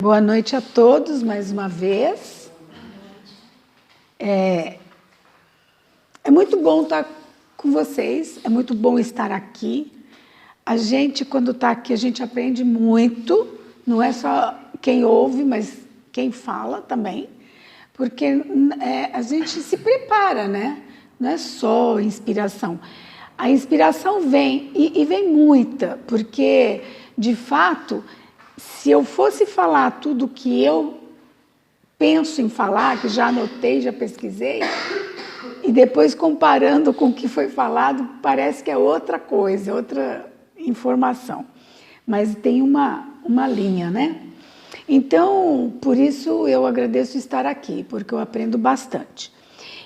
Boa noite a todos, mais uma vez. É muito bom estar com vocês, é muito bom estar aqui. A gente, quando está aqui, a gente aprende muito, não é só quem ouve, mas quem fala também, porque a gente se prepara, né? Não é só inspiração. A inspiração vem, e vem muita, porque, de fato, se eu fosse falar tudo que eu penso em falar, que já anotei, já pesquisei, e depois comparando com o que foi falado, parece que é outra coisa, outra informação. Mas tem uma linha, né? Então, por isso eu agradeço estar aqui, porque eu aprendo bastante.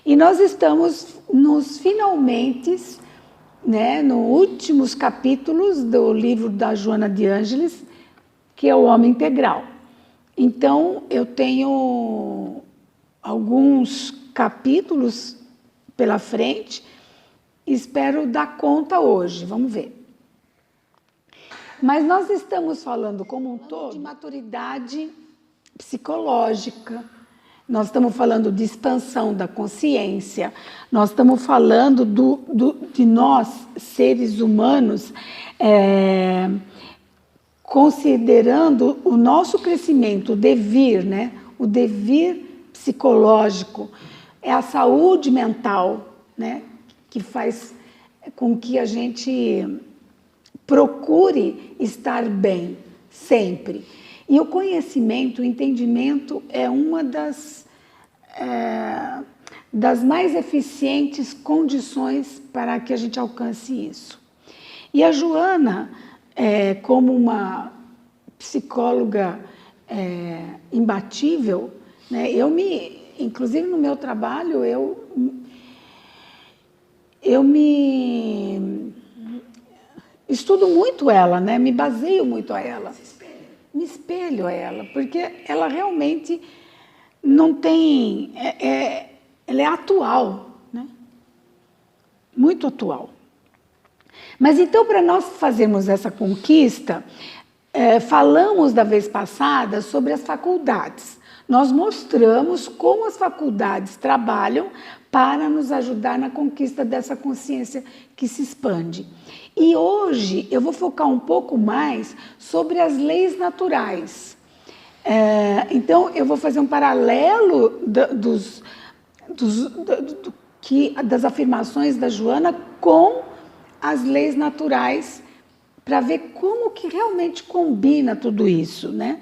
E nós estamos nos finalmente, né, nos últimos capítulos do livro da Joana de Ângeles, que é o Homem Integral. Então, eu tenho alguns capítulos pela frente, espero dar conta hoje, vamos ver. Mas nós estamos falando como um todo de maturidade psicológica, nós estamos falando de expansão da consciência, nós estamos falando de nós, seres humanos, considerando o nosso crescimento, o devir, né? O devir psicológico, é a saúde mental, né? Que faz com que a gente procure estar bem, sempre. E o conhecimento, o entendimento é uma das mais eficientes condições para que a gente alcance isso. E a Joana, como uma psicóloga imbatível, né, inclusive no meu trabalho, eu me estudo muito ela, né, me baseio muito a ela, me espelho a ela, porque ela realmente não tem, ela é atual, né, muito atual. Mas então, para nós fazermos essa conquista, falamos da vez passada sobre as faculdades. Nós mostramos como as faculdades trabalham para nos ajudar na conquista dessa consciência que se expande. E hoje eu vou focar um pouco mais sobre leis Então, eu vou fazer um paralelo das afirmações da Joana com as leis naturais, para ver como que realmente combina tudo isso, né?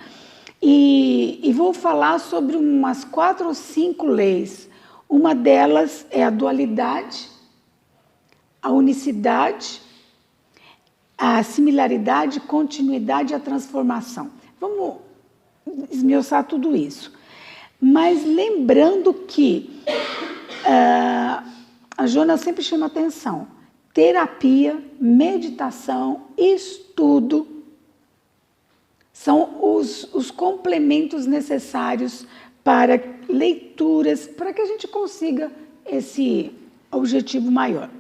E vou falar sobre umas 4 ou 5 leis. Uma delas é a dualidade, a unicidade, a similaridade, continuidade e a transformação. Vamos esmiuçar tudo isso. Mas lembrando que a Joana sempre chama atenção. Terapia, meditação, estudo são os complementos necessários para leituras, para que a gente consiga esse objetivo maior.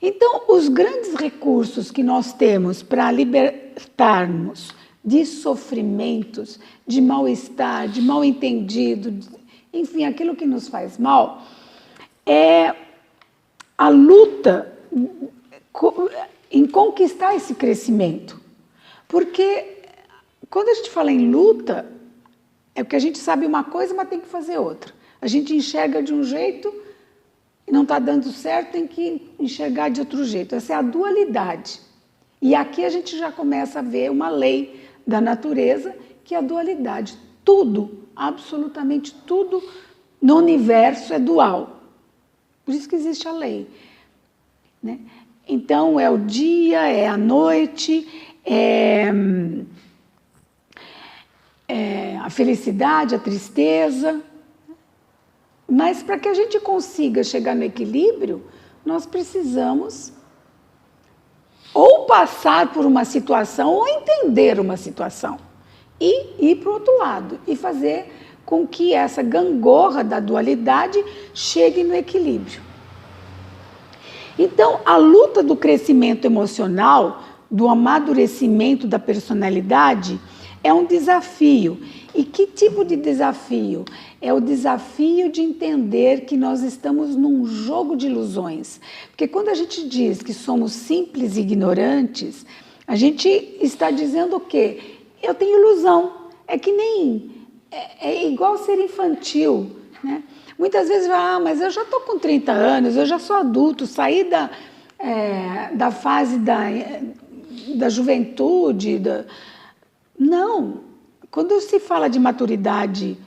Então, os grandes recursos que nós temos para libertarmos de sofrimentos, de mal-estar, de mal-entendido, enfim, aquilo que nos faz mal, é a luta em conquistar esse crescimento. Porque quando a gente fala em luta, é porque a gente sabe uma coisa, mas tem que fazer outra. A gente enxerga de um jeito e não está dando certo, tem que enxergar de outro jeito. Essa é a dualidade. E aqui a gente já começa a ver uma lei da natureza, que é a dualidade. Tudo, absolutamente tudo no universo é dual. Por isso que existe a lei, né? Então, é o dia, é a noite, é a felicidade, a tristeza. Mas para que a gente consiga chegar no equilíbrio, nós precisamos ou passar por uma situação ou entender uma situação e ir para o outro lado e fazer com que essa gangorra da dualidade chegue no equilíbrio. Então, a luta do crescimento emocional, do amadurecimento da personalidade, É um desafio. E que tipo de desafio? É o desafio de entender que nós estamos num jogo de ilusões. Porque quando a gente diz que somos simples e ignorantes, a gente está dizendo o quê? Eu tenho ilusão. É que nem... É igual ser infantil, né? Muitas vezes, mas eu já estou com 30 anos, eu já sou adulto, saí da fase da juventude. Não. Quando se fala de maturidade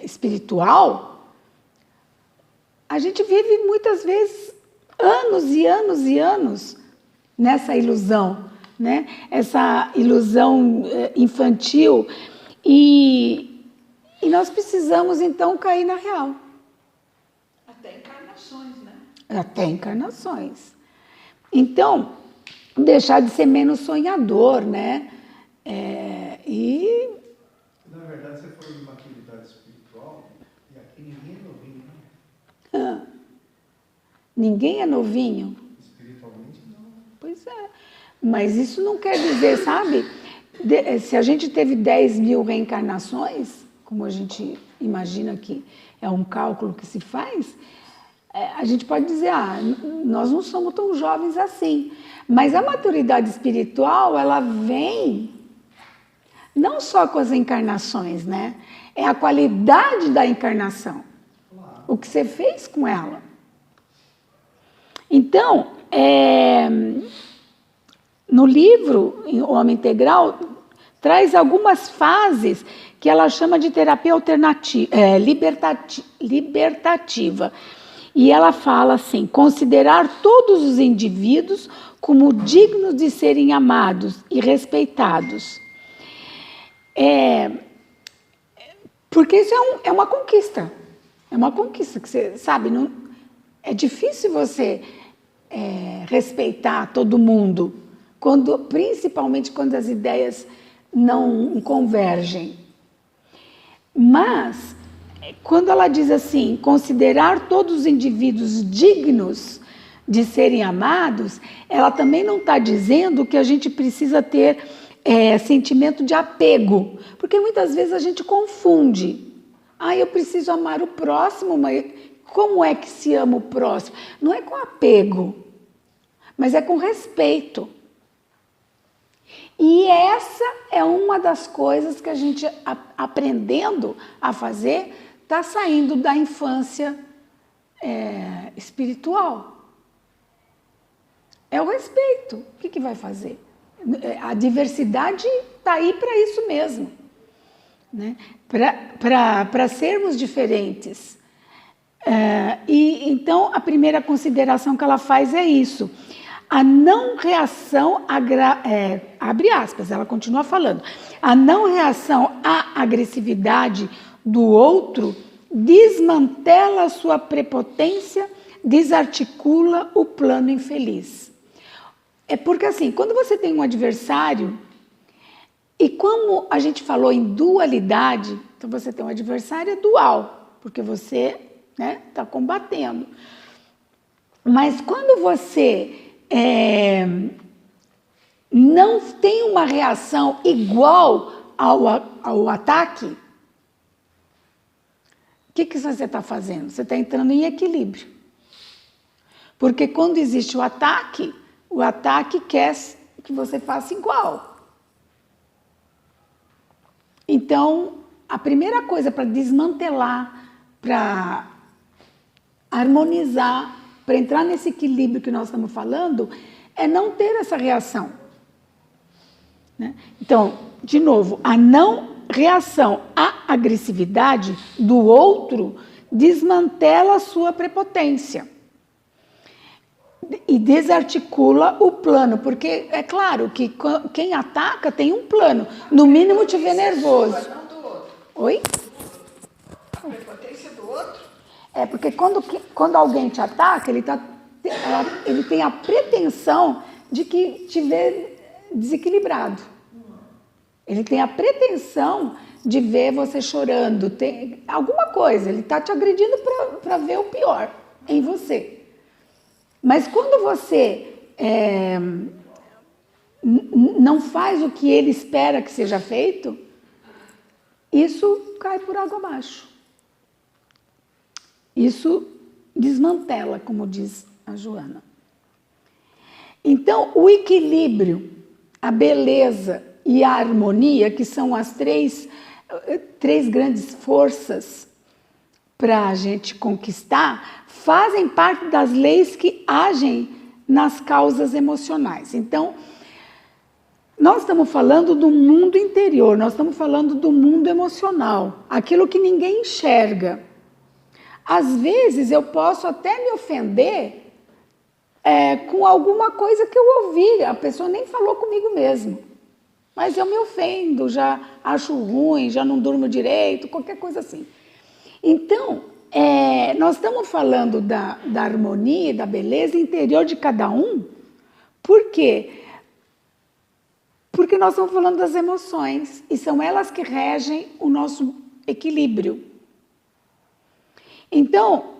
espiritual, a gente vive muitas vezes anos e anos e anos nessa ilusão, né? Essa ilusão infantil. E nós precisamos, então, cair na real. Até encarnações, né? Até encarnações. Então, deixar de ser menos sonhador, né? Na verdade, você falou de maturidade espiritual, e aqui ninguém é novinho, né? Ninguém é novinho? Espiritualmente, não. Pois é. Mas isso não quer dizer, sabe? Se a gente teve 10 mil reencarnações, como a gente imagina que é um cálculo que se faz, a gente pode dizer, nós não somos tão jovens assim. Mas a maturidade espiritual, ela vem não só com as encarnações, né? É a qualidade da encarnação. O que você fez com ela. Então, no livro O Homem Integral, traz algumas fases que ela chama de terapia alternativa, libertativa. E ela fala assim, considerar todos os indivíduos como dignos de serem amados e respeitados. Porque isso é uma conquista. É uma conquista que você sabe, não, é difícil você respeitar todo mundo, principalmente quando as ideias não convergem. Mas, quando ela diz assim, considerar todos os indivíduos dignos de serem amados, ela também não está dizendo que a gente precisa ter sentimento de apego, porque muitas vezes a gente confunde. Eu preciso amar o próximo, mas como é que se ama o próximo? Não é com apego, mas é com respeito. E essa é uma das coisas que a gente, aprendendo a fazer, está saindo da infância espiritual. É o respeito. O que vai fazer? A diversidade está aí para isso mesmo, né? Para sermos diferentes. Então, a primeira consideração que ela faz é isso. A não reação, abre aspas, ela continua falando, a não reação à agressividade do outro desmantela a sua prepotência, desarticula o plano infeliz. É porque assim, quando você tem um adversário, e como a gente falou em dualidade, então você tem um adversário dual, porque você está combatendo. Mas quando você não tem uma reação igual ao ataque, o que você está fazendo? Você está entrando em equilíbrio. Porque quando existe o ataque quer que você faça igual. Então, a primeira coisa para desmantelar, para harmonizar, para entrar nesse equilíbrio que nós estamos falando, é não ter essa reação. Né? Então, de novo, a não reação à agressividade do outro desmantela a sua prepotência e desarticula o plano, porque é claro que quem ataca tem um plano, no mínimo te vê nervoso. Não do outro. Oi? A prepotência do outro? Porque quando alguém te ataca, ele tem a pretensão de que te vê desequilibrado. Ele tem a pretensão de ver você chorando, tem alguma coisa, ele está te agredindo para ver o pior em você. Mas quando você não faz o que ele espera que seja feito, isso cai por água abaixo. Isso desmantela, como diz a Joana. Então, o equilíbrio, a beleza e a harmonia, que são as três grandes forças para a gente conquistar, fazem parte das leis que agem nas causas emocionais. Então, nós estamos falando do mundo interior, nós estamos falando do mundo emocional, aquilo que ninguém enxerga. Às vezes eu posso até me ofender com alguma coisa que eu ouvi, a pessoa nem falou comigo mesmo, mas eu me ofendo, já acho ruim, já não durmo direito, qualquer coisa assim. Então, nós estamos falando da harmonia e da beleza interior de cada um, por quê? Porque nós estamos falando das emoções e são elas que regem o nosso equilíbrio. Então,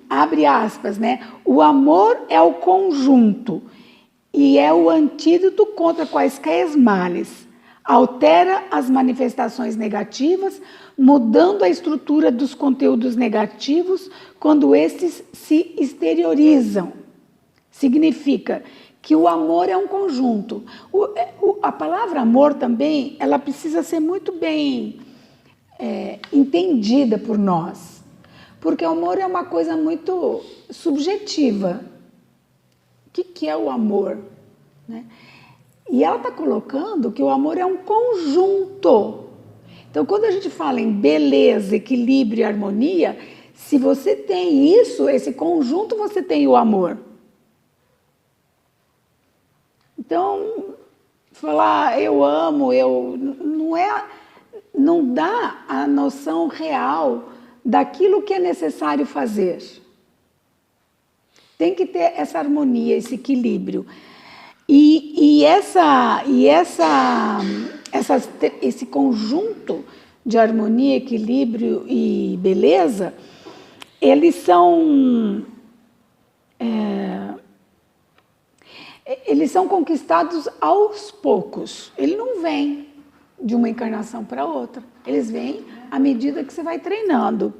abre aspas, né? O amor é o conjunto e é o antídoto contra quaisquer males. Altera as manifestações negativas, mudando a estrutura dos conteúdos negativos quando estes se exteriorizam. Significa que o amor é um conjunto. A palavra amor também, ela precisa ser muito bem entendida por nós. Porque o amor é uma coisa muito subjetiva. O que é o amor? Né? E ela está colocando que o amor é um conjunto. Então, quando a gente fala em beleza, equilíbrio e harmonia, se você tem isso, esse conjunto, você tem o amor. Então, falar eu amo, não dá a noção real daquilo que é necessário fazer. Tem que ter essa harmonia, esse equilíbrio. Esse conjunto de harmonia, equilíbrio e beleza, eles são conquistados aos poucos. Ele não vem de uma encarnação para outra. Eles vêm à medida que você vai treinando.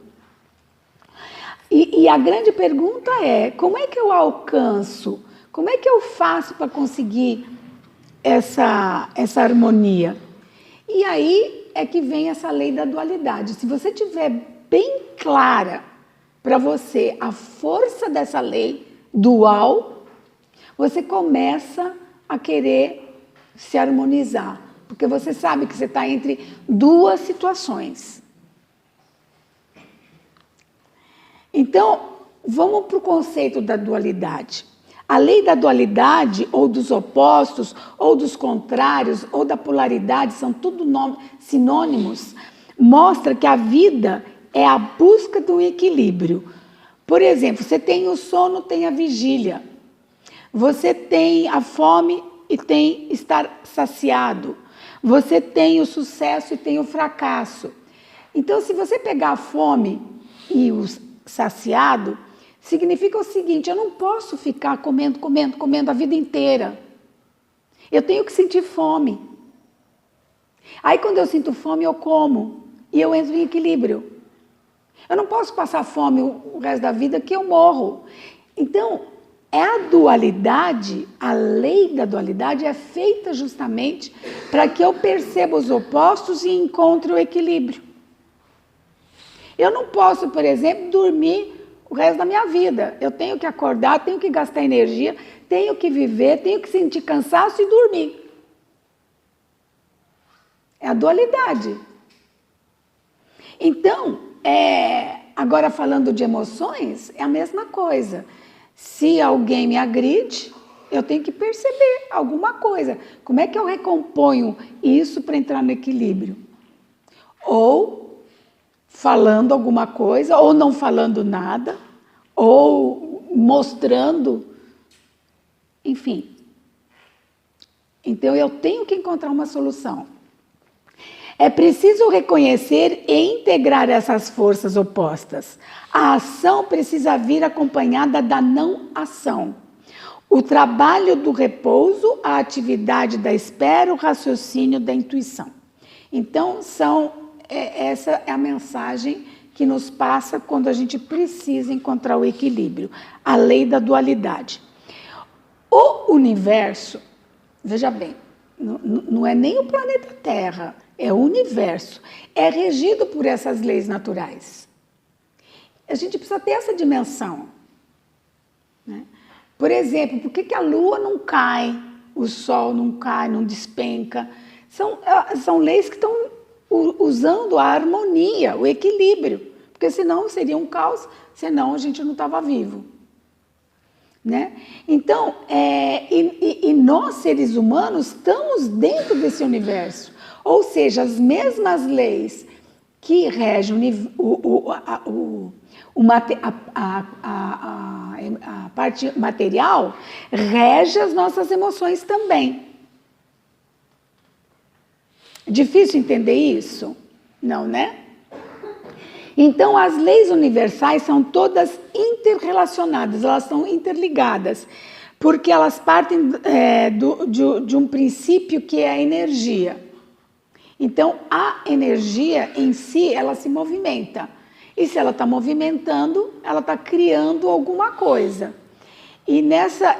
E a grande pergunta é, como é que eu alcanço? Como é que eu faço para conseguir essa harmonia? E aí é que vem essa lei da dualidade. Se você tiver bem clara para você a força dessa lei dual, você começa a querer se harmonizar. Porque você sabe que você está entre duas situações. Então, vamos para o conceito da dualidade. A lei da dualidade, ou dos opostos, ou dos contrários, ou da polaridade, são tudo sinônimos, mostra que a vida é a busca do equilíbrio. Por exemplo, você tem o sono, tem a vigília. Você tem a fome e tem estar saciado. Você tem o sucesso e tem o fracasso. Então, se você pegar a fome e o saciado, significa o seguinte: eu não posso ficar comendo a vida inteira. Eu tenho que sentir fome. Aí, quando eu sinto fome, eu como e eu entro em equilíbrio. Eu não posso passar fome o resto da vida, que eu morro. Então, a dualidade, a lei da dualidade é feita justamente para que eu perceba os opostos e encontre o equilíbrio. Eu não posso, por exemplo, dormir o resto da minha vida. Eu tenho que acordar, tenho que gastar energia, tenho que viver, tenho que sentir cansaço e dormir. É a dualidade. Então, agora falando de emoções, é a mesma coisa. Se alguém me agride, eu tenho que perceber alguma coisa. Como é que eu recomponho isso para entrar no equilíbrio? Ou falando alguma coisa, ou não falando nada, ou mostrando, enfim. Então eu tenho que encontrar uma solução. É preciso reconhecer e integrar essas forças opostas. A ação precisa vir acompanhada da não ação. o trabalho do repouso, a atividade da espera, o raciocínio da intuição. Então, essa é a mensagem que nos passa quando a gente precisa encontrar o equilíbrio, a lei da dualidade. O universo, veja bem, não é nem o planeta Terra, é o universo, é regido por essas leis naturais. A gente precisa ter essa dimensão, né? Por exemplo, por que a Lua não cai, o Sol não cai, não despenca? São leis que estão usando a harmonia, o equilíbrio, porque senão seria um caos, senão a gente não estava vivo, né? Então, nós seres humanos estamos dentro desse universo, ou seja, as mesmas leis que regem a parte material rege as nossas emoções também. Difícil entender isso? Não, né? Então, as leis universais são todas interrelacionadas, elas são interligadas, porque elas partem de um princípio que é a energia. Então, a energia em si, ela se movimenta. E se ela está movimentando, ela está criando alguma coisa. E nessa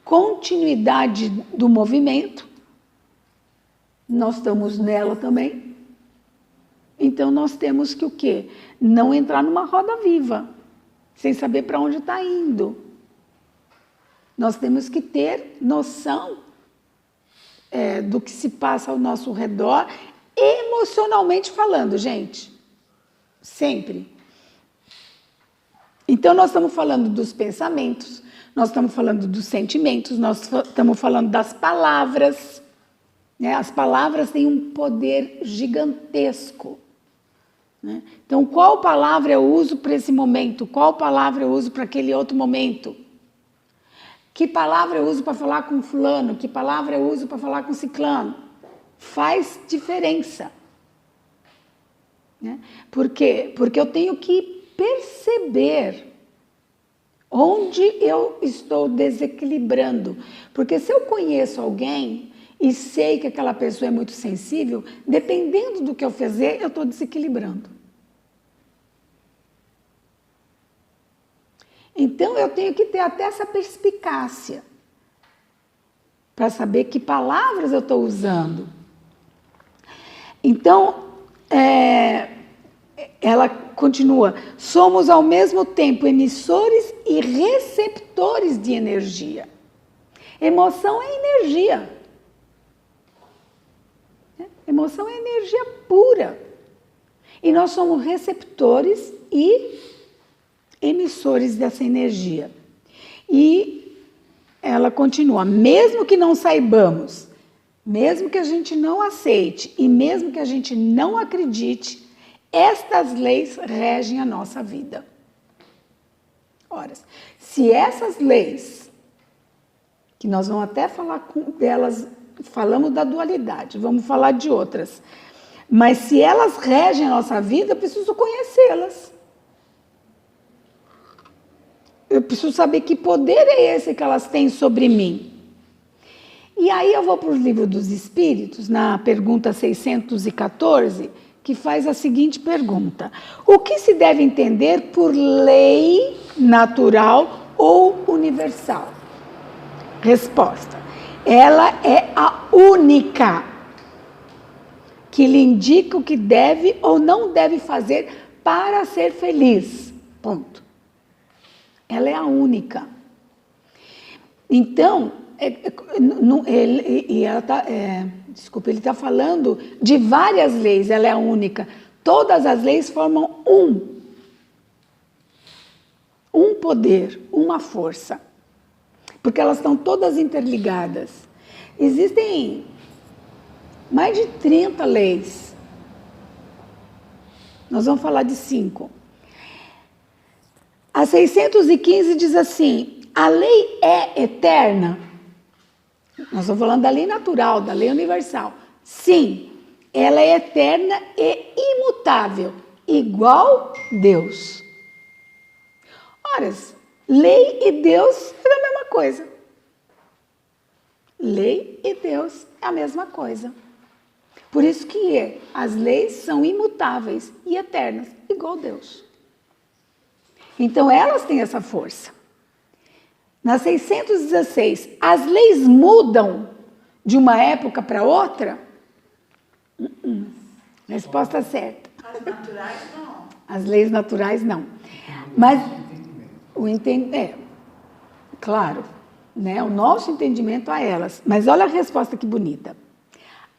continuidade do movimento, nós estamos nela também. Então, nós temos que o quê? Não entrar numa roda viva, sem saber para onde está indo. Nós temos que ter noção do que se passa ao nosso redor, emocionalmente falando, gente. Sempre. Então, nós estamos falando dos pensamentos, nós estamos falando dos sentimentos, nós estamos falando das palavras, né? As palavras têm um poder gigantesco, né? Então, qual palavra eu uso para esse momento? Qual palavra eu uso para aquele outro momento? Que palavra eu uso para falar com fulano? Que palavra eu uso para falar com ciclano? Faz diferença. Né? Por quê? Porque eu tenho que perceber onde eu estou desequilibrando. Porque se eu conheço alguém e sei que aquela pessoa é muito sensível, dependendo do que eu fazer, eu estou desequilibrando. Então, eu tenho que ter até essa perspicácia para saber que palavras eu estou usando. Então, ela continua, somos ao mesmo tempo emissores e receptores de energia. Emoção é energia. Emoção é energia pura. E nós somos receptores e emissores dessa energia. E ela continua, mesmo que não saibamos, mesmo que a gente não aceite e mesmo que a gente não acredite, estas leis regem a nossa vida. Ora, se essas leis, que nós vamos até falar delas, falamos da dualidade, vamos falar de outras, mas se elas regem a nossa vida, eu preciso conhecê-las. Eu preciso saber que poder é esse que elas têm sobre mim. E aí eu vou para o Livro dos Espíritos, na pergunta 614, que faz a seguinte pergunta. O que se deve entender por lei natural ou universal? Resposta. Ela é a única que lhe indica o que deve ou não deve fazer para ser feliz. Ponto. Ela é a única. Então, ele está falando de várias leis, ela é a única. Todas as leis formam um poder, uma força. Porque elas estão todas interligadas. Existem mais de 30 leis. Nós vamos falar de 5. A 615 diz assim, a lei é eterna? Nós estamos falando da lei natural, da lei universal. Sim, ela é eterna e imutável, igual Deus. Ora, Lei e Deus é a mesma coisa. Lei e Deus é a mesma coisa. Por isso que as leis são imutáveis e eternas, igual Deus. Então elas têm essa força. Na 616, as leis mudam de uma época para outra? Resposta certa. As naturais não. As leis naturais não. Mas o entendimento, claro, né? O nosso entendimento a elas. Mas olha a resposta que bonita.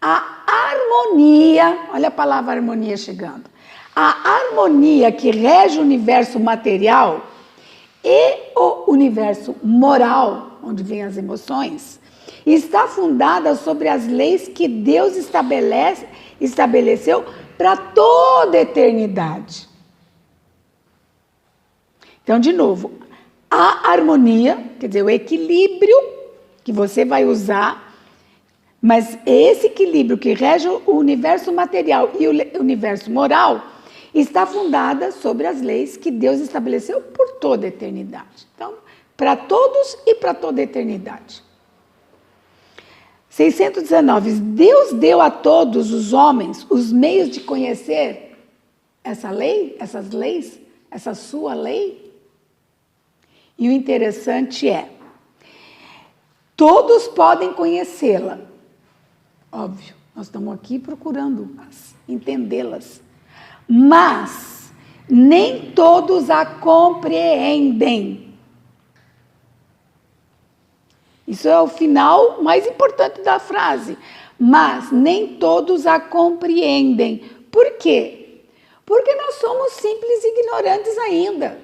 A harmonia, olha a palavra harmonia chegando. A harmonia que rege o universo material e o universo moral, onde vêm as emoções, está fundada sobre as leis que Deus estabeleceu para toda a eternidade. Então, de novo, a harmonia, quer dizer, o equilíbrio que você vai usar, mas esse equilíbrio que rege o universo material e o universo moral está fundada sobre as leis que Deus estabeleceu por toda a eternidade. Então, para todos e para toda a eternidade. 619. Deus deu a todos os homens os meios de conhecer essa lei, essas leis, essa sua lei. E o interessante é, todos podem conhecê-la. Óbvio, nós estamos aqui procurando-as, entendê-las. Mas nem todos a compreendem. Isso é o final mais importante da frase. Mas nem todos a compreendem. Por quê? Porque nós somos simples ignorantes ainda.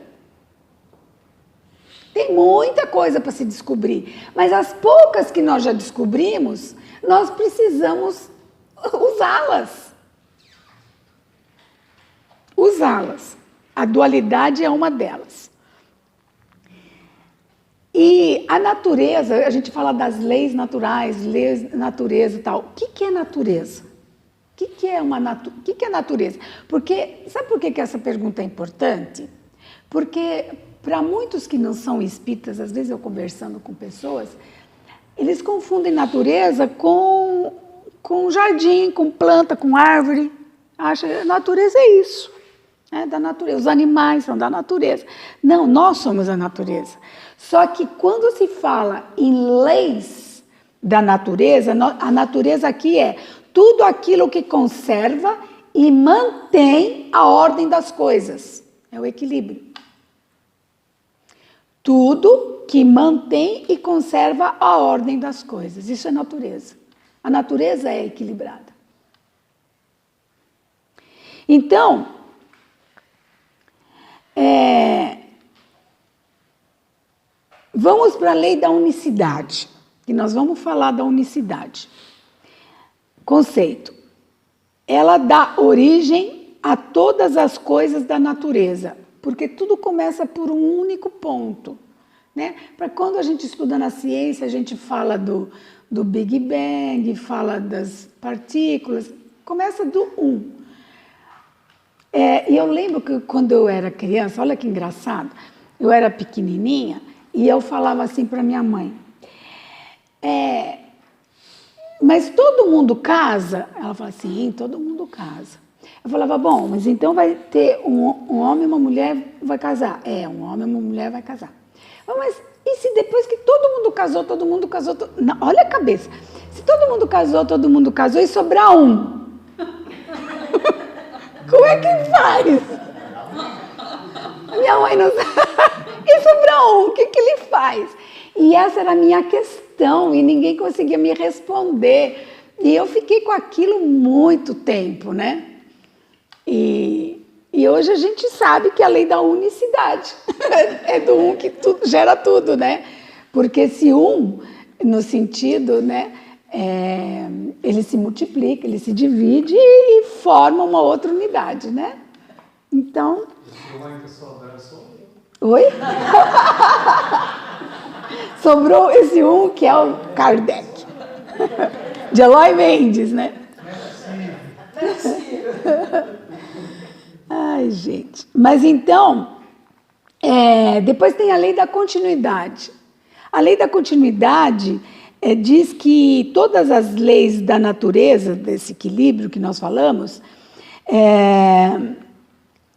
Tem muita coisa para se descobrir. Mas as poucas que nós já descobrimos, nós precisamos usá-las. Usá-las. A dualidade é uma delas. E a natureza, a gente fala das leis naturais, leis natureza e tal. O que é natureza? O que é natureza? Porque, sabe por que essa pergunta é importante? Porque para muitos que não são espíritas, às vezes eu conversando com pessoas, eles confundem natureza com jardim, com planta, com árvore. Acham que natureza é isso. É da natureza. Os animais são da natureza. Não, nós somos a natureza. Só que quando se fala em leis da natureza, a natureza aqui é tudo aquilo que conserva e mantém a ordem das coisas. É o equilíbrio. Tudo que mantém e conserva a ordem das coisas. Isso é natureza. A natureza é equilibrada. Então, vamos para a lei da unicidade, que nós vamos falar da unicidade. Conceito. Ela dá origem a todas as coisas da natureza, porque tudo começa por um único ponto. Né? Para quando a gente estuda na ciência, a gente fala do Big Bang, fala das partículas, começa do um. E eu lembro que quando eu era criança, olha que engraçado, eu era pequenininha e eu falava assim para minha mãe, mas todo mundo casa? Ela falava, sim, todo mundo casa. Eu falava, bom, mas então vai ter um homem e uma mulher vai casar. Um homem e uma mulher vai casar. Mas e se depois que todo mundo casou, Não, olha a cabeça. Se todo mundo casou e sobrar um, como é que faz? Minha mãe não sabe. E sobrar um, o que ele faz? E essa era a minha questão e ninguém conseguia me responder. E eu fiquei com aquilo muito tempo, né? E hoje a gente sabe que a lei da unicidade é do um que tudo, gera tudo, né? Porque esse um, no sentido, né? Ele se multiplica, ele se divide e forma uma outra unidade, né? Então... Oi? Sobrou esse um que é o Kardec. De Eloy Mendes, né? Ai, gente. Mas então, Depois tem a lei da continuidade. A lei da continuidade diz que todas as leis da natureza, desse equilíbrio que nós falamos,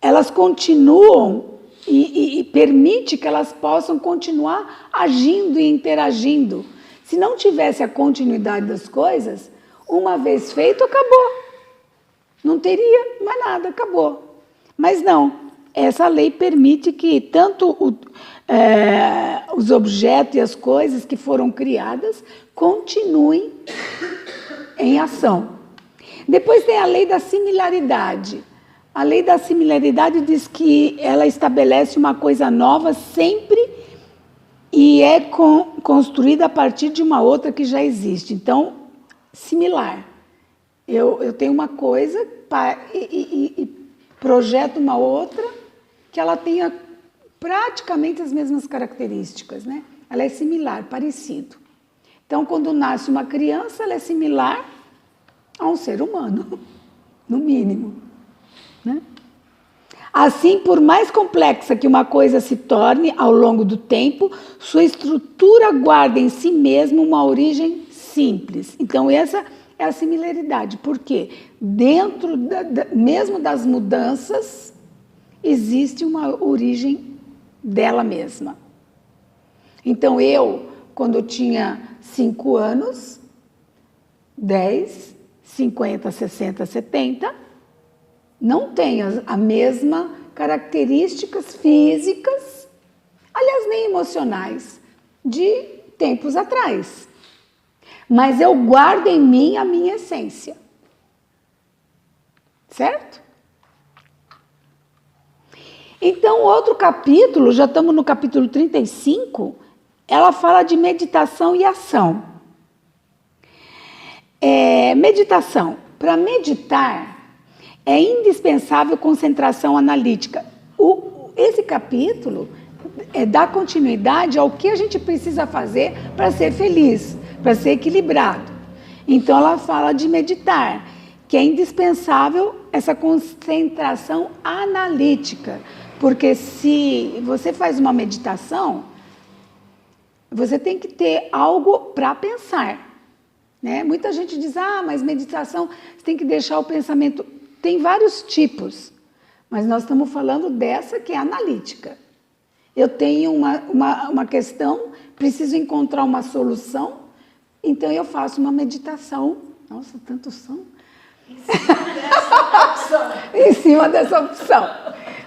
elas continuam e permite que elas possam continuar agindo e interagindo. Se não tivesse a continuidade das coisas, uma vez feito, acabou. Não teria mais nada, acabou. Mas não, essa lei permite que tanto os objetos e as coisas que foram criadas continuem em ação. Depois tem a lei da similaridade. A lei da similaridade diz que ela estabelece uma coisa nova sempre e é construída a partir de uma outra que já existe. Então, similar. Eu tenho uma coisa e projeto uma outra que ela tenha praticamente as mesmas características, né? Ela é similar, parecido. Então, quando nasce uma criança, ela é similar a um ser humano, no mínimo, né? Assim, por mais complexa que uma coisa se torne ao longo do tempo, sua estrutura guarda em si mesma uma origem simples. Então, essa é a similaridade, porque dentro mesmo das mudanças existe uma origem dela mesma. Então, quando eu tinha 5 anos, 10, 50, 60, 70, não tenho a mesma características físicas, aliás, nem emocionais, de tempos atrás. Mas eu guardo em mim a minha essência. Certo? Então, outro capítulo, já estamos no capítulo 35, ela fala de meditação e ação. Meditação. Para meditar, é indispensável concentração analítica. Esse capítulo dá continuidade ao que a gente precisa fazer para ser feliz, para ser equilibrado. Então, ela fala de meditar, que é indispensável essa concentração analítica. Porque se você faz uma meditação, você tem que ter algo para pensar. Né? Muita gente diz, mas meditação, você tem que deixar o pensamento. Tem vários tipos, mas nós estamos falando dessa que é analítica. Eu tenho uma questão, preciso encontrar uma solução, então eu faço uma meditação. Nossa, tanto som. Em cima dessa opção.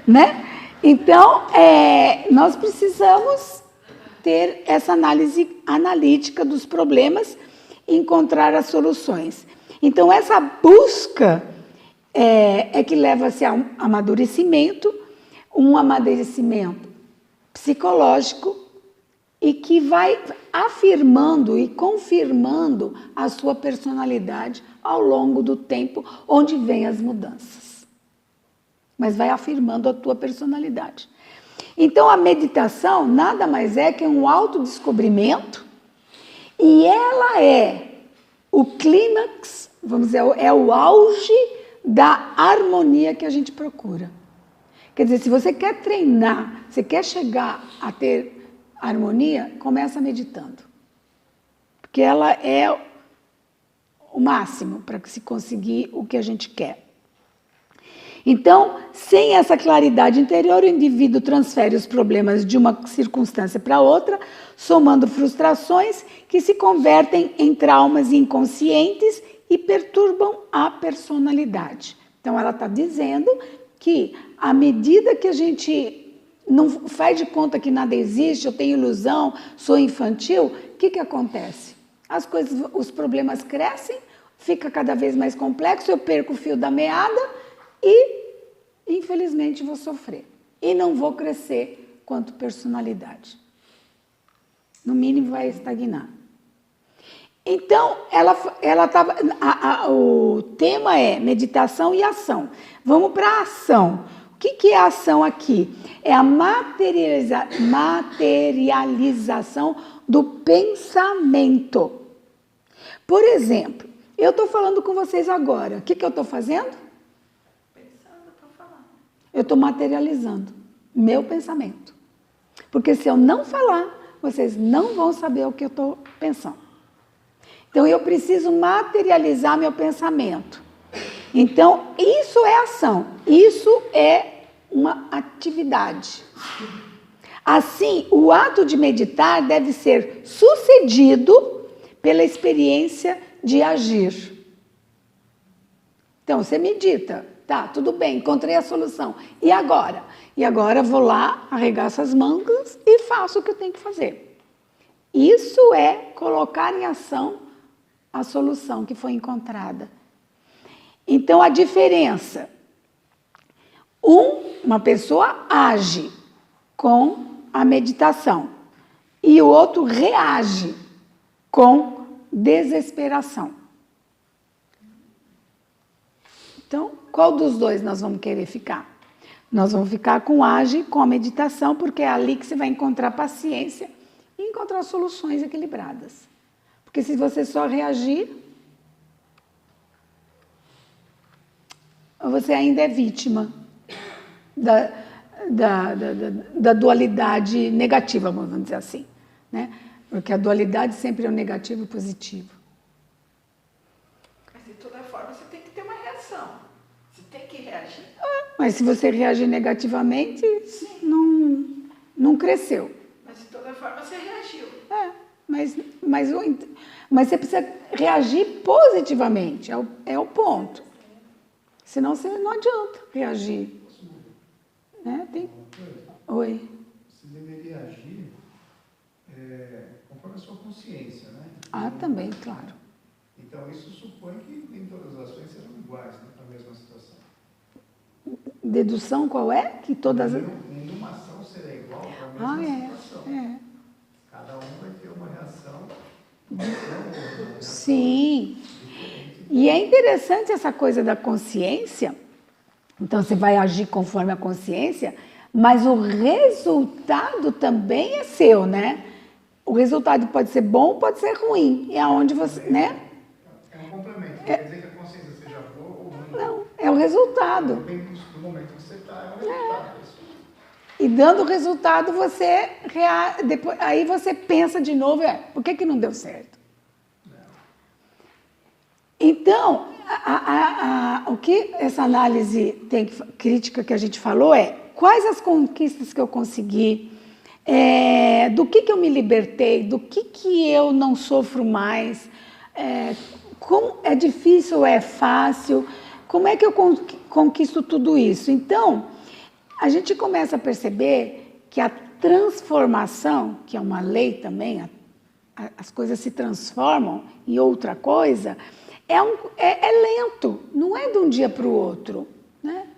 Né? Então, nós precisamos ter essa análise analítica dos problemas e encontrar as soluções. Então, essa busca é que leva-se a um amadurecimento psicológico e que vai afirmando e confirmando a sua personalidade ao longo do tempo, onde vêm as mudanças. Mas vai afirmando a tua personalidade. Então, a meditação nada mais é que um autodescobrimento e ela é o clímax, vamos dizer, é o auge da harmonia que a gente procura. Quer dizer, se você quer treinar, você quer chegar a ter harmonia, começa meditando. Porque ela é o máximo para se conseguir o que a gente quer. Então, sem essa claridade interior, o indivíduo transfere os problemas de uma circunstância para outra, somando frustrações que se convertem em traumas inconscientes e perturbam a personalidade. Então, ela está dizendo que, à medida que a gente não faz de conta que nada existe, eu tenho ilusão, sou infantil, o que acontece? Os problemas crescem, fica cada vez mais complexo, eu perco o fio da meada e, infelizmente, vou sofrer. E não vou crescer quanto personalidade. No mínimo, vai estagnar. Então, o tema é meditação e ação. Vamos para a ação. O que é a ação aqui? É a materialização do pensamento. Por exemplo, eu estou falando com vocês agora. O que eu estou fazendo? Pensando para falar. Eu estou materializando meu pensamento. Porque se eu não falar, vocês não vão saber o que eu estou pensando. Então, eu preciso materializar meu pensamento. Então, isso é ação. Isso é uma atividade. Assim, o ato de meditar deve ser sucedido pela experiência de agir. Então, você medita. Tá, tudo bem, encontrei a solução. E agora? E agora vou lá, arregaço as mangas e faço o que eu tenho que fazer. Isso é colocar em ação a solução que foi encontrada. Então, a diferença. Uma pessoa age com a meditação e o outro reage com desesperação. Então, qual dos dois nós vamos querer ficar? Nós vamos ficar com age, com a meditação, porque é ali que você vai encontrar paciência e encontrar soluções equilibradas. Porque se você só reagir, você ainda é vítima da dualidade negativa, vamos dizer assim, né? Porque a dualidade sempre é o negativo e o positivo. Mas de toda forma você tem que ter uma reação. Você tem que reagir. Mas se você reagir negativamente, não cresceu. Mas de toda forma você reagiu. Mas você precisa reagir positivamente, é o ponto. Senão você não adianta reagir. Né? Oi. Você deveria agir conforme a sua consciência, né? Ah, também, claro. Então, isso supõe que nem todas as ações sejam iguais, né, para a mesma situação. Dedução qual é? Que todas... Nenhuma ação será igual para a mesma situação. Cada um vai ter uma reação. Sim. E é interessante essa coisa da consciência. Então, você vai agir conforme a consciência, mas o resultado também é seu, né? O resultado pode ser bom, pode ser ruim. É aonde você, né? É um complemento. Não quer dizer que a consciência seja boa ou ruim. Não, é o resultado. Depende do momento que você está, é o resultado. E dando o resultado, depois, aí você pensa de novo, por que não deu certo? Então, o que essa análise crítica que a gente falou quais as conquistas que eu consegui, do que eu me libertei, do que eu não sofro mais, como é difícil ou é fácil, como é que eu conquisto tudo isso? Então, a gente começa a perceber que a transformação, que é uma lei também, as coisas se transformam em outra coisa, é lento, não é de um dia para o outro, né?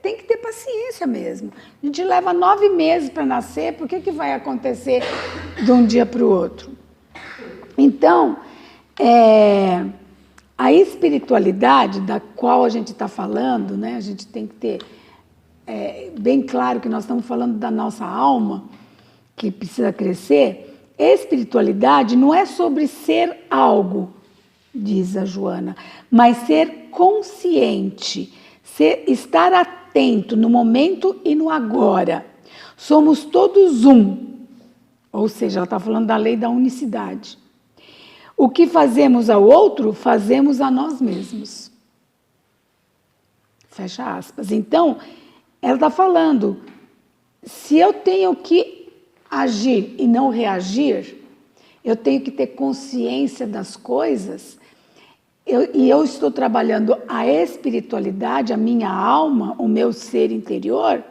Tem que ter paciência mesmo. A gente leva 9 meses para nascer, por que vai acontecer de um dia para o outro? Então, a espiritualidade da qual a gente está falando, né? A gente tem que ter bem claro que nós estamos falando da nossa alma, que precisa crescer. Espiritualidade não é sobre ser algo, diz a Joana, mas ser consciente, estar atento no momento e no agora. Somos todos um, ou seja, ela está falando da lei da unicidade. O que fazemos ao outro, fazemos a nós mesmos. Fecha aspas. Então, ela está falando, se eu tenho que agir e não reagir, eu tenho que ter consciência das coisas, e eu estou trabalhando a espiritualidade, a minha alma, o meu ser interior,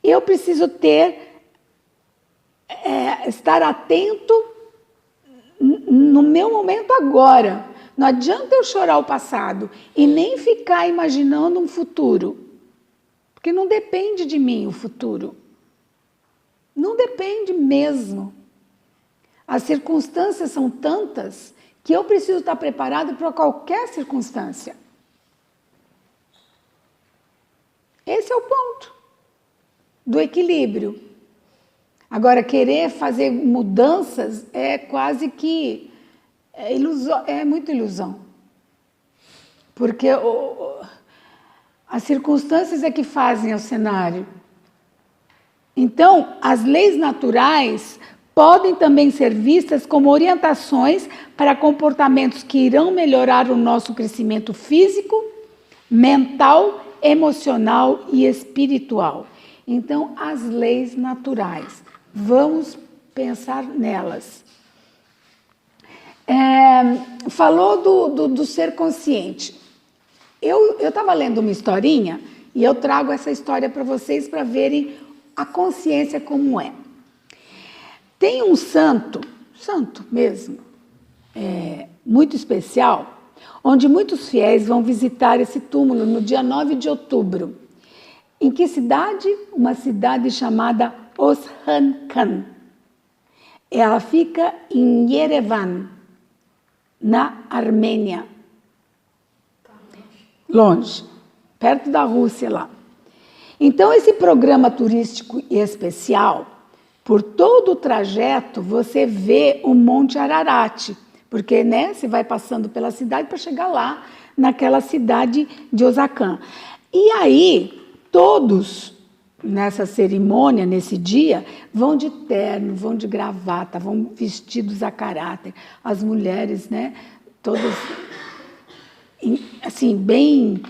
eu preciso estar atento no meu momento agora. Não adianta eu chorar o passado e nem ficar imaginando um futuro. Porque não depende de mim o futuro. Não depende mesmo. As circunstâncias são tantas que eu preciso estar preparado para qualquer circunstância. Esse é o ponto do equilíbrio. Agora, querer fazer mudanças é quase que é muita ilusão. Porque as circunstâncias é que fazem o cenário. Então, as leis naturais podem também ser vistas como orientações para comportamentos que irão melhorar o nosso crescimento físico, mental, emocional e espiritual. Então, as leis naturais, vamos pensar nelas. Falou do ser consciente. Eu estava lendo uma historinha e eu trago essa história para vocês para verem a consciência como é. Tem um santo mesmo, muito especial, onde muitos fiéis vão visitar esse túmulo no dia 9 de outubro. Em que cidade? Uma cidade chamada Oshankan. Ela fica em Yerevan, na Armênia. Longe, perto da Rússia lá. Então, esse programa turístico especial, por todo o trajeto, você vê o Monte Ararat, porque você vai passando pela cidade para chegar lá, naquela cidade de Oshankan. E aí, todos nessa cerimônia, nesse dia, vão de terno, vão de gravata, vão vestidos a caráter. As mulheres, todas assim, bem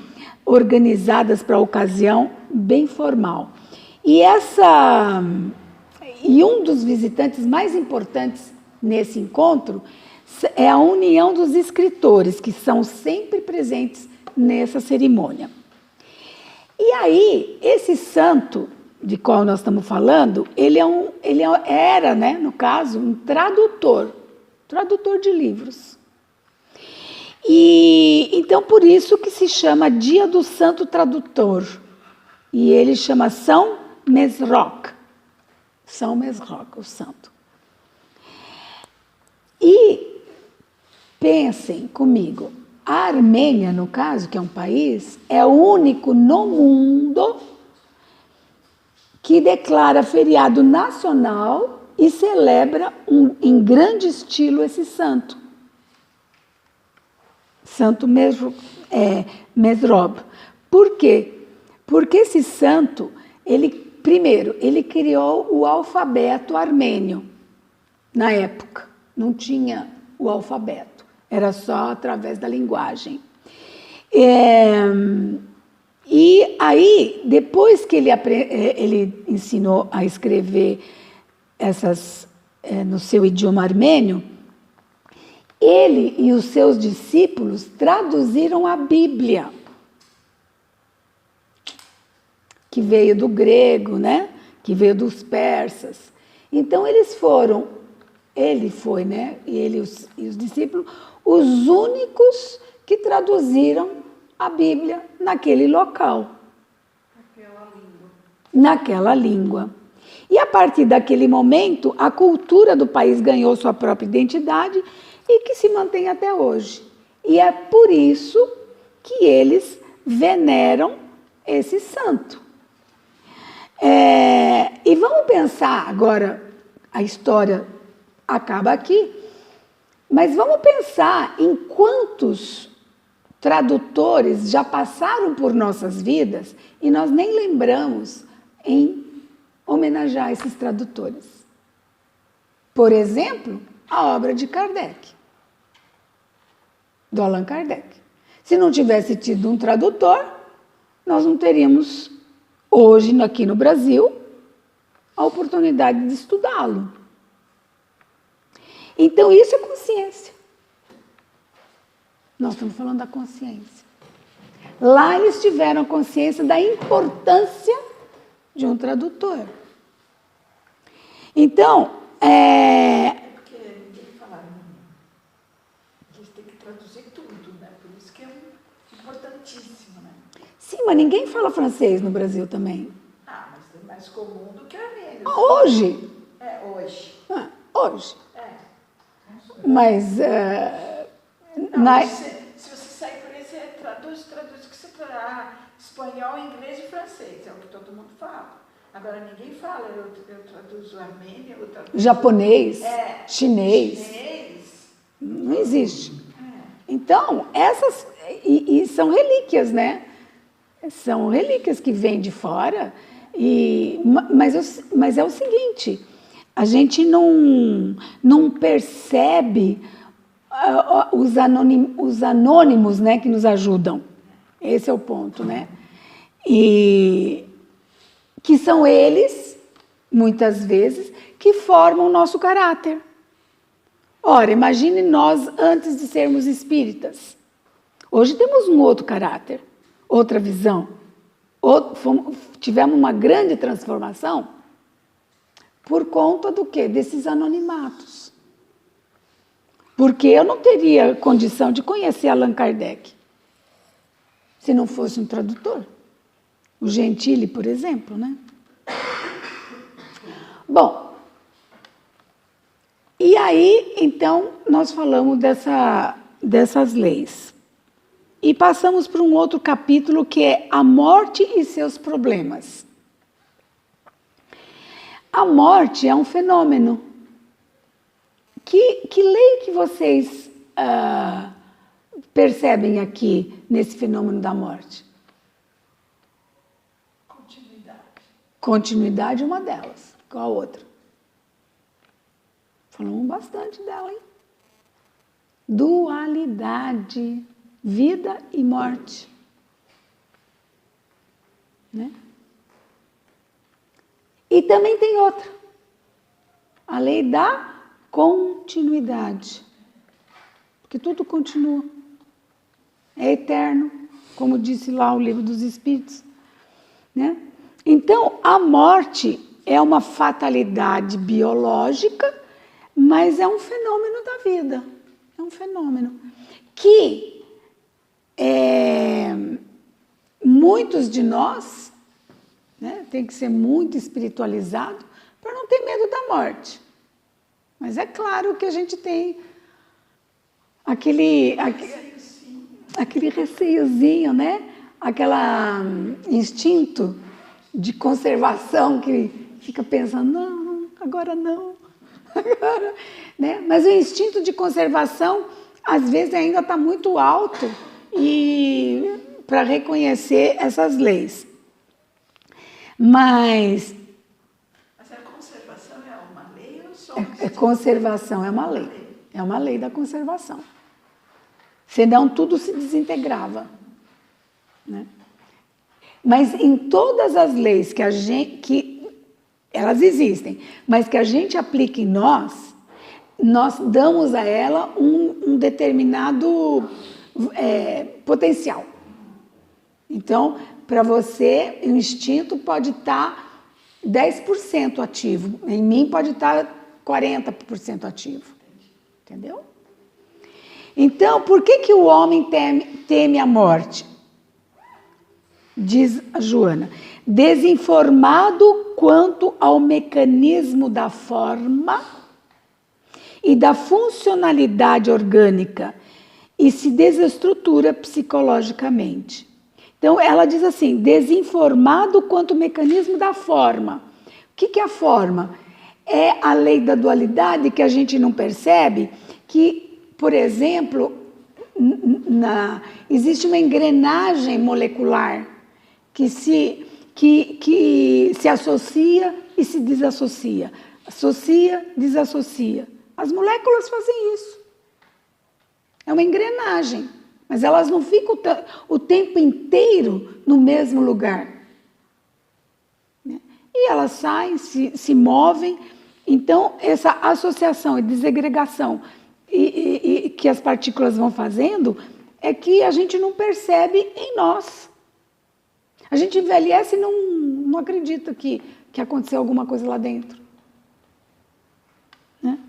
organizadas para a ocasião, bem formal. E um dos visitantes mais importantes nesse encontro é a união dos escritores, que são sempre presentes nessa cerimônia. E aí, esse santo de qual nós estamos falando, ele era, no caso, um tradutor de livros. E então, por isso que se chama Dia do Santo Tradutor. E ele chama São Mesroc. São Mesroc, o santo. E pensem comigo, a Armênia, no caso, que é um país, é o único no mundo que declara feriado nacional e celebra em grande estilo esse santo. Santo Mesrob. Por quê? Porque esse santo, primeiro, ele criou o alfabeto armênio. Na época, não tinha o alfabeto, era só através da linguagem. E aí, depois que ele ensinou a escrever no seu idioma armênio, ele e os seus discípulos traduziram a Bíblia, que veio do grego, que veio dos persas. Então, ele foi, e ele e os discípulos, os únicos que traduziram a Bíblia naquele local. Naquela língua. E a partir daquele momento, a cultura do país ganhou sua própria identidade e que se mantém até hoje. E é por isso que eles veneram esse santo. E vamos pensar agora, a história acaba aqui, mas vamos pensar em quantos tradutores já passaram por nossas vidas e nós nem lembramos em homenagear esses tradutores. Por exemplo, a obra de Kardec, do Allan Kardec. Se não tivesse tido um tradutor, nós não teríamos hoje, aqui no Brasil, a oportunidade de estudá-lo. Então, isso é consciência. Nós estamos falando da consciência. Lá eles tiveram consciência da importância de um tradutor. Então, Porque ninguém fala, eles têm que traduzir tudo, Por isso que é importantíssimo, Sim, mas ninguém fala francês no Brasil também. Mas é mais comum do que armênio. Hoje. Hoje. Hoje. Mas... Se você sair por aí, você traduz o que você espanhol, inglês e francês, é o que todo mundo fala. Agora ninguém fala, eu traduzo armênio, eu traduzo... Japonês, chinês. Não existe. Então, essas... E são relíquias, São relíquias que vêm de fora Mas é o seguinte, a gente não percebe os anônimos, né, que nos ajudam. Esse é o ponto, né? E que são eles, muitas vezes, que formam o nosso caráter. Ora, imagine nós antes de sermos espíritas. Hoje temos um outro caráter, outra visão. Tivemos uma grande transformação por conta do quê? Desses anonimatos. Porque eu não teria condição de conhecer Allan Kardec se não fosse um tradutor. O Gentili, por exemplo, né? Bom, e aí, então, nós falamos dessas leis. E passamos para um outro capítulo que é a morte e seus problemas. A morte é um fenômeno. Que lei que vocês percebem aqui nesse fenômeno da morte? Continuidade. Continuidade é uma delas. Qual a outra? Falamos bastante dela, hein? Dualidade, vida e morte. Né? E também tem outra. A lei da continuidade. Porque tudo continua. É eterno, como disse lá o Livro dos Espíritos. Né? Então, a morte é uma fatalidade biológica, mas é um fenômeno da vida. É um fenômeno que muitos de nós, né, tem que ser muito espiritualizado para não ter medo da morte. Mas é claro que a gente tem aquele receiozinho, né? Aquele instinto de conservação que fica pensando, não, agora não, agora, né? Mas o instinto de conservação, às vezes, ainda está muito alto e para reconhecer essas leis. Mas a conservação é uma lei ou só? Conservação é uma lei. É uma lei da conservação. Senão tudo se desintegrava. Né? Mas em todas as leis que elas existem, mas que a gente aplica em nós damos a ela um determinado potencial. Então, para você, o instinto pode estar 10% ativo. Em mim pode estar 40% ativo. Entendeu? Então, por que o homem teme a morte? Diz a Joana. Desinformado quanto ao mecanismo da forma e da funcionalidade orgânica e se desestrutura psicologicamente. Então, ela diz assim, desinformado quanto ao mecanismo da forma. O que é a forma? É a lei da dualidade que a gente não percebe, que, por exemplo, existe uma engrenagem molecular que se associa e se desassocia. Associa, desassocia. As moléculas fazem isso. É uma engrenagem. Mas elas não ficam o tempo inteiro no mesmo lugar. E elas saem, se movem. Então, essa associação e desagregação e que as partículas vão fazendo é que a gente não percebe em nós. A gente envelhece e não acredita que aconteceu alguma coisa lá dentro. Né?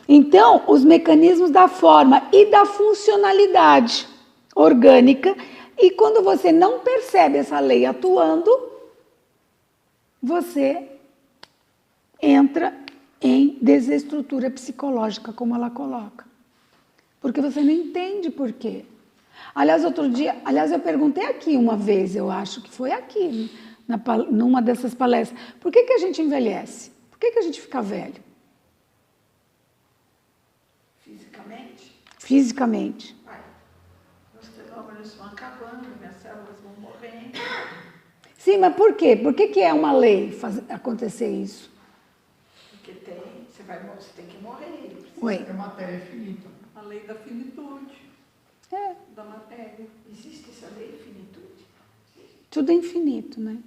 Então, os mecanismos da forma e da funcionalidade orgânica, e quando você não percebe essa lei atuando, você entra em desestrutura psicológica, como ela coloca. Porque você não entende por quê. Aliás, eu perguntei aqui uma vez, eu acho que foi aqui, numa dessas palestras, por que a gente envelhece? Por que a gente fica velho? Fisicamente? Fisicamente. Os telômeros vão acabando, minhas células vão morrendo. Sim, mas por quê? Por que é uma lei acontecer isso? Porque você tem que morrer. Oi. É matéria finita. A lei da finitude. Da matéria. Existe essa lei, finitude? Tudo é infinito, né?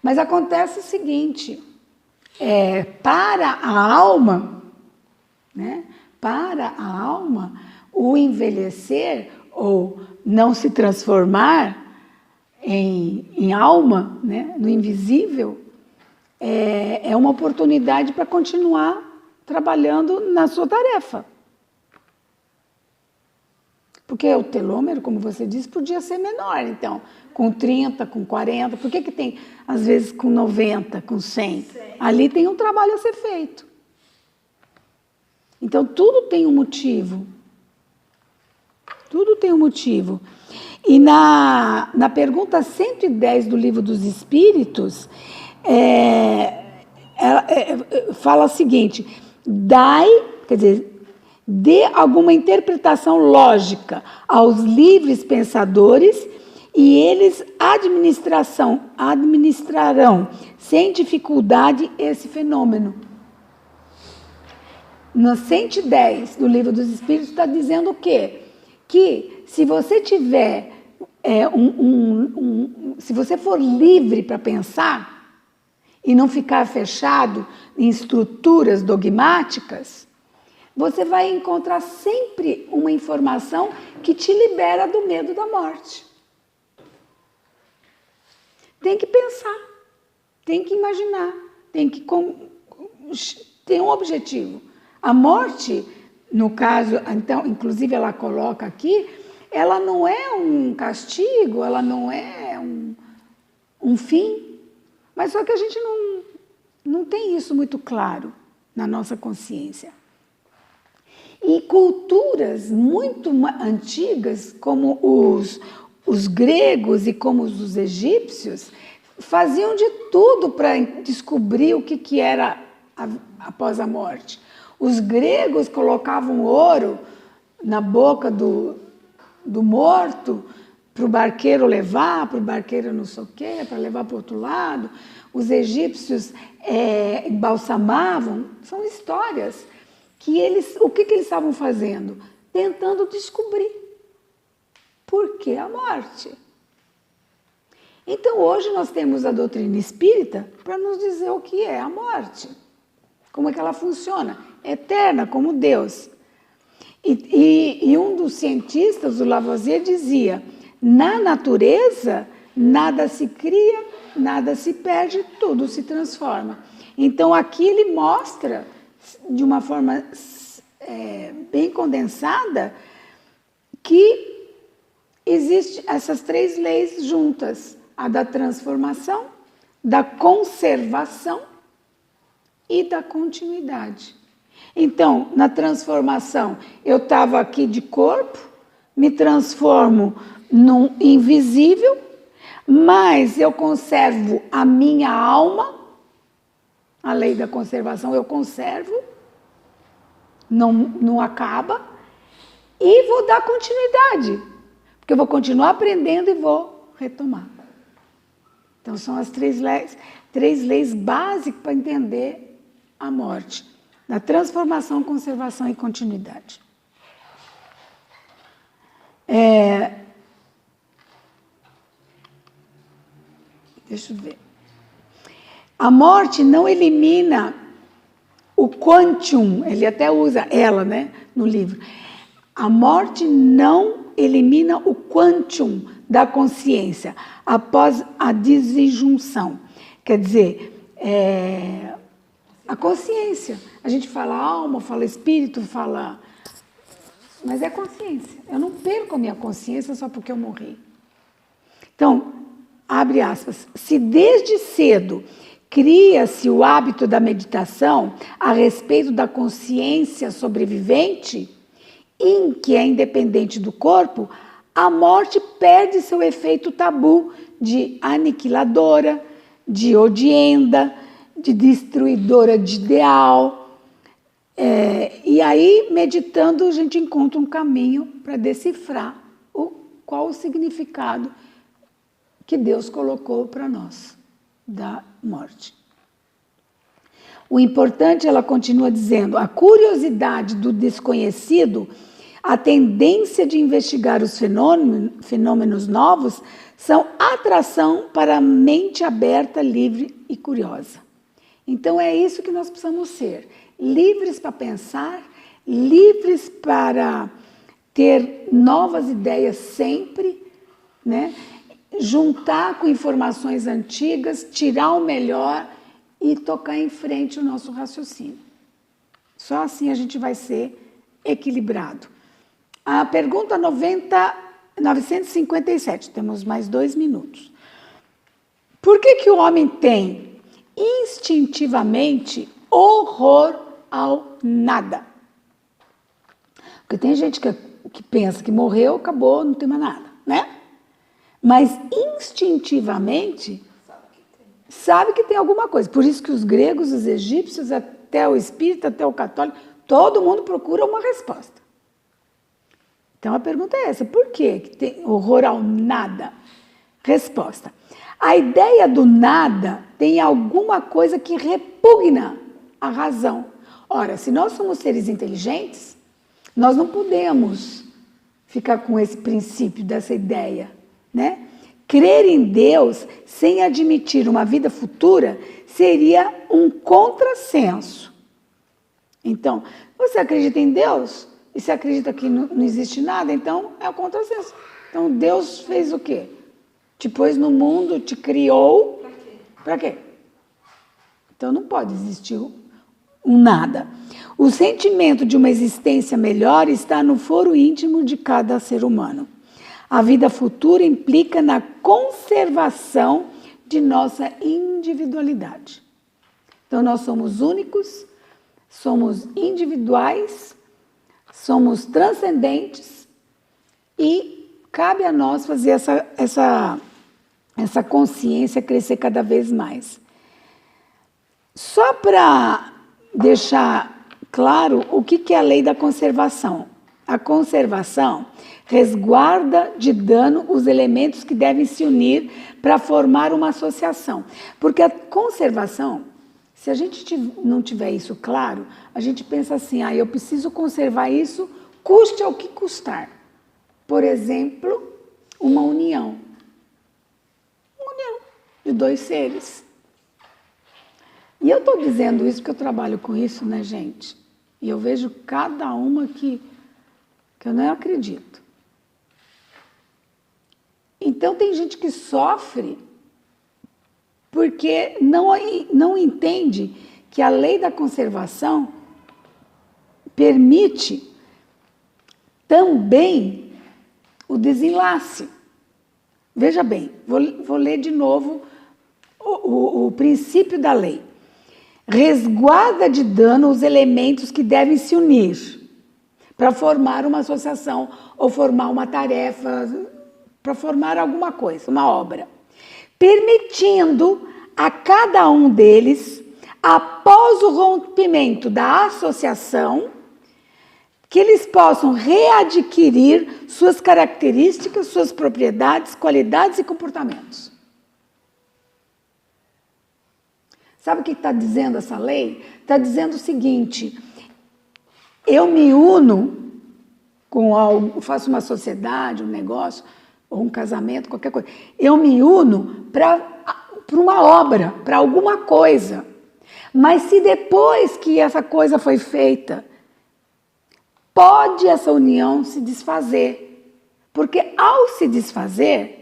Mas acontece o seguinte, para a alma, né? Para a alma, o envelhecer ou não se transformar em alma, né? No invisível, é uma oportunidade para continuar trabalhando na sua tarefa. Porque o telômero, como você disse, podia ser menor, então, com 30, com 40, por que tem, às vezes, com 90, com 100? Ali tem um trabalho a ser feito. Então, tudo tem um motivo. Tudo tem um motivo. E na pergunta 110 do Livro dos Espíritos, fala o seguinte, dê alguma interpretação lógica aos livres pensadores e eles administrarão sem dificuldade esse fenômeno. No 110 do Livro dos Espíritos está dizendo o quê? Que se você tiver se você for livre para pensar e não ficar fechado em estruturas dogmáticas, você vai encontrar sempre uma informação que te libera do medo da morte. Tem que pensar, tem que imaginar, tem que ter um objetivo. A morte, no caso, então, inclusive ela coloca aqui, ela não é um castigo, ela não é um fim, mas só que a gente não tem isso muito claro na nossa consciência. E culturas muito antigas, como os gregos e como os egípcios, faziam de tudo para descobrir o que era após a morte. Os gregos colocavam ouro na boca do morto para o barqueiro levar, para o barqueiro não sei o quê, para levar para o outro lado. Os egípcios embalsamavam. São histórias que o que eles estavam fazendo? Tentando descobrir por que a morte. Então, hoje nós temos a doutrina espírita para nos dizer o que é a morte. Como é que ela funciona? Eterna, como Deus. E um dos cientistas, o Lavoisier, dizia, na natureza, nada se cria, nada se perde, tudo se transforma. Então, aqui ele mostra, de uma forma bem condensada, que existem essas três leis juntas, a da transformação, da conservação e da continuidade. Então, na transformação, eu estava aqui de corpo, me transformo num invisível, mas eu conservo a minha alma, a lei da conservação eu conservo, não acaba, e vou dar continuidade, porque eu vou continuar aprendendo e vou retomar. Então, são as três leis básicas para entender a morte. Da transformação, conservação e continuidade. Deixa eu ver. A morte não elimina o quantum, ele até usa ela, né, no livro. A morte não elimina o quantum da consciência após a desinjunção. Quer dizer, a consciência. A gente fala alma, fala espírito, fala... Mas é consciência. Eu não perco a minha consciência só porque eu morri. Então, abre aspas, se desde cedo cria-se o hábito da meditação a respeito da consciência sobrevivente, em que é independente do corpo, a morte perde seu efeito tabu de aniquiladora, de odienda, de destruidora de ideal. E aí, meditando, a gente encontra um caminho para decifrar qual o significado que Deus colocou para nós, da morte. O importante, ela continua dizendo, a curiosidade do desconhecido, a tendência de investigar os fenômenos novos, são atração para a mente aberta, livre e curiosa. Então é isso que nós precisamos ser, livres para pensar, livres para ter novas ideias sempre, né? Juntar com informações antigas, tirar o melhor e tocar em frente o nosso raciocínio. Só assim a gente vai ser equilibrado. A pergunta 957, temos mais 2 minutos. Por que o homem tem instintivamente horror ao nada? Porque tem gente que pensa que morreu, acabou, não tem mais nada, né? Mas instintivamente sabe que tem alguma coisa. Por isso que os gregos, os egípcios, até o espírita, até o católico, todo mundo procura uma resposta. Então a pergunta é essa, por que tem horror ao nada? Resposta. A ideia do nada tem alguma coisa que repugna a razão. Ora, se nós somos seres inteligentes, nós não podemos ficar com esse princípio, dessa ideia, né? Crer em Deus sem admitir uma vida futura seria um contrassenso. Então, você acredita em Deus e você acredita que não existe nada, então é um contrassenso. Então, Deus fez o quê? Te pôs no mundo, te criou. Para quê? Então, não pode existir um nada. O sentimento de uma existência melhor está no foro íntimo de cada ser humano. A vida futura implica na conservação de nossa individualidade. Então, nós somos únicos, somos individuais, somos transcendentes e cabe a nós fazer essa consciência crescer cada vez mais. Só para deixar claro o que é a lei da conservação. A conservação resguarda de dano os elementos que devem se unir para formar uma associação. Porque a conservação, se a gente não tiver isso claro, a gente pensa assim, eu preciso conservar isso, custe ao que custar. Por exemplo, uma união. Uma união de 2 seres. E eu estou dizendo isso porque eu trabalho com isso, né, gente? E eu vejo cada uma que eu não acredito. Então, tem gente que sofre porque não entende que a lei da conservação permite também o desenlace. Veja bem, vou ler de novo o princípio da lei. Resguarda de dano os elementos que devem se unir para formar uma associação ou formar uma tarefa, para formar alguma coisa, uma obra, permitindo a cada um deles, após o rompimento da associação, que eles possam readquirir suas características, suas propriedades, qualidades e comportamentos. Sabe o que está dizendo essa lei? Está dizendo o seguinte: eu me uno com algo, faço uma sociedade, um negócio, ou um casamento, qualquer coisa. Eu me uno para uma obra, para alguma coisa. Mas se depois que essa coisa foi feita, pode essa união se desfazer. Porque ao se desfazer,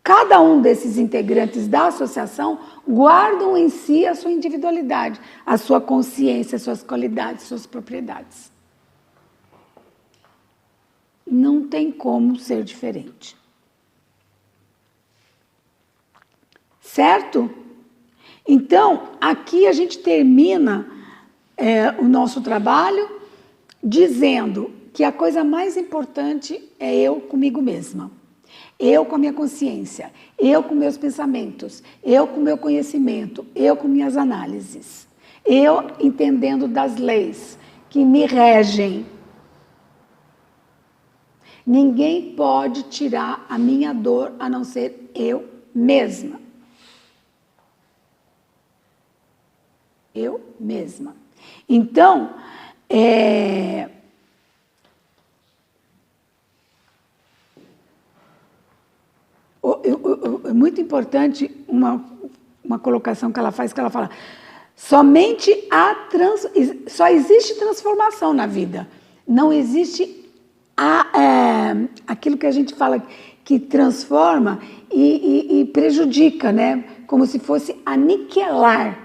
cada um desses integrantes da associação guardam em si a sua individualidade, a sua consciência, suas qualidades, suas propriedades. Não tem como ser diferente. Certo? Então, aqui a gente termina o nosso trabalho dizendo que a coisa mais importante é eu comigo mesma. Eu com a minha consciência, eu com meus pensamentos, eu com meu conhecimento, eu com minhas análises, eu entendendo das leis que me regem. Ninguém pode tirar a minha dor a não ser eu mesma. Eu mesma. Então, é muito importante uma colocação que ela faz, que ela fala, só existe transformação na vida. Não existe aquilo que a gente fala que transforma e prejudica, né? Como se fosse aniquilar,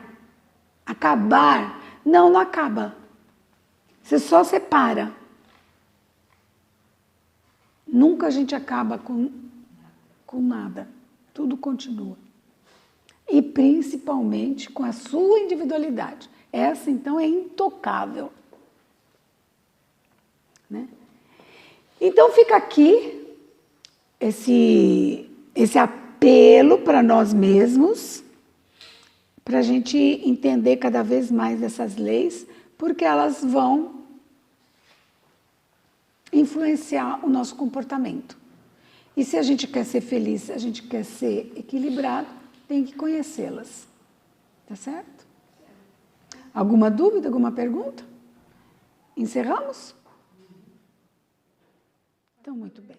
acabar. Não, não acaba. Você só separa. Nunca a gente acaba com nada. Tudo continua. E principalmente com a sua individualidade. Essa, então, é intocável. Né? Então, fica aqui esse apelo para nós mesmos, para a gente entender cada vez mais essas leis, porque elas vão influenciar o nosso comportamento. E se a gente quer ser feliz, se a gente quer ser equilibrado, tem que conhecê-las. Tá certo? Alguma dúvida, alguma pergunta? Encerramos? Então, muito bem.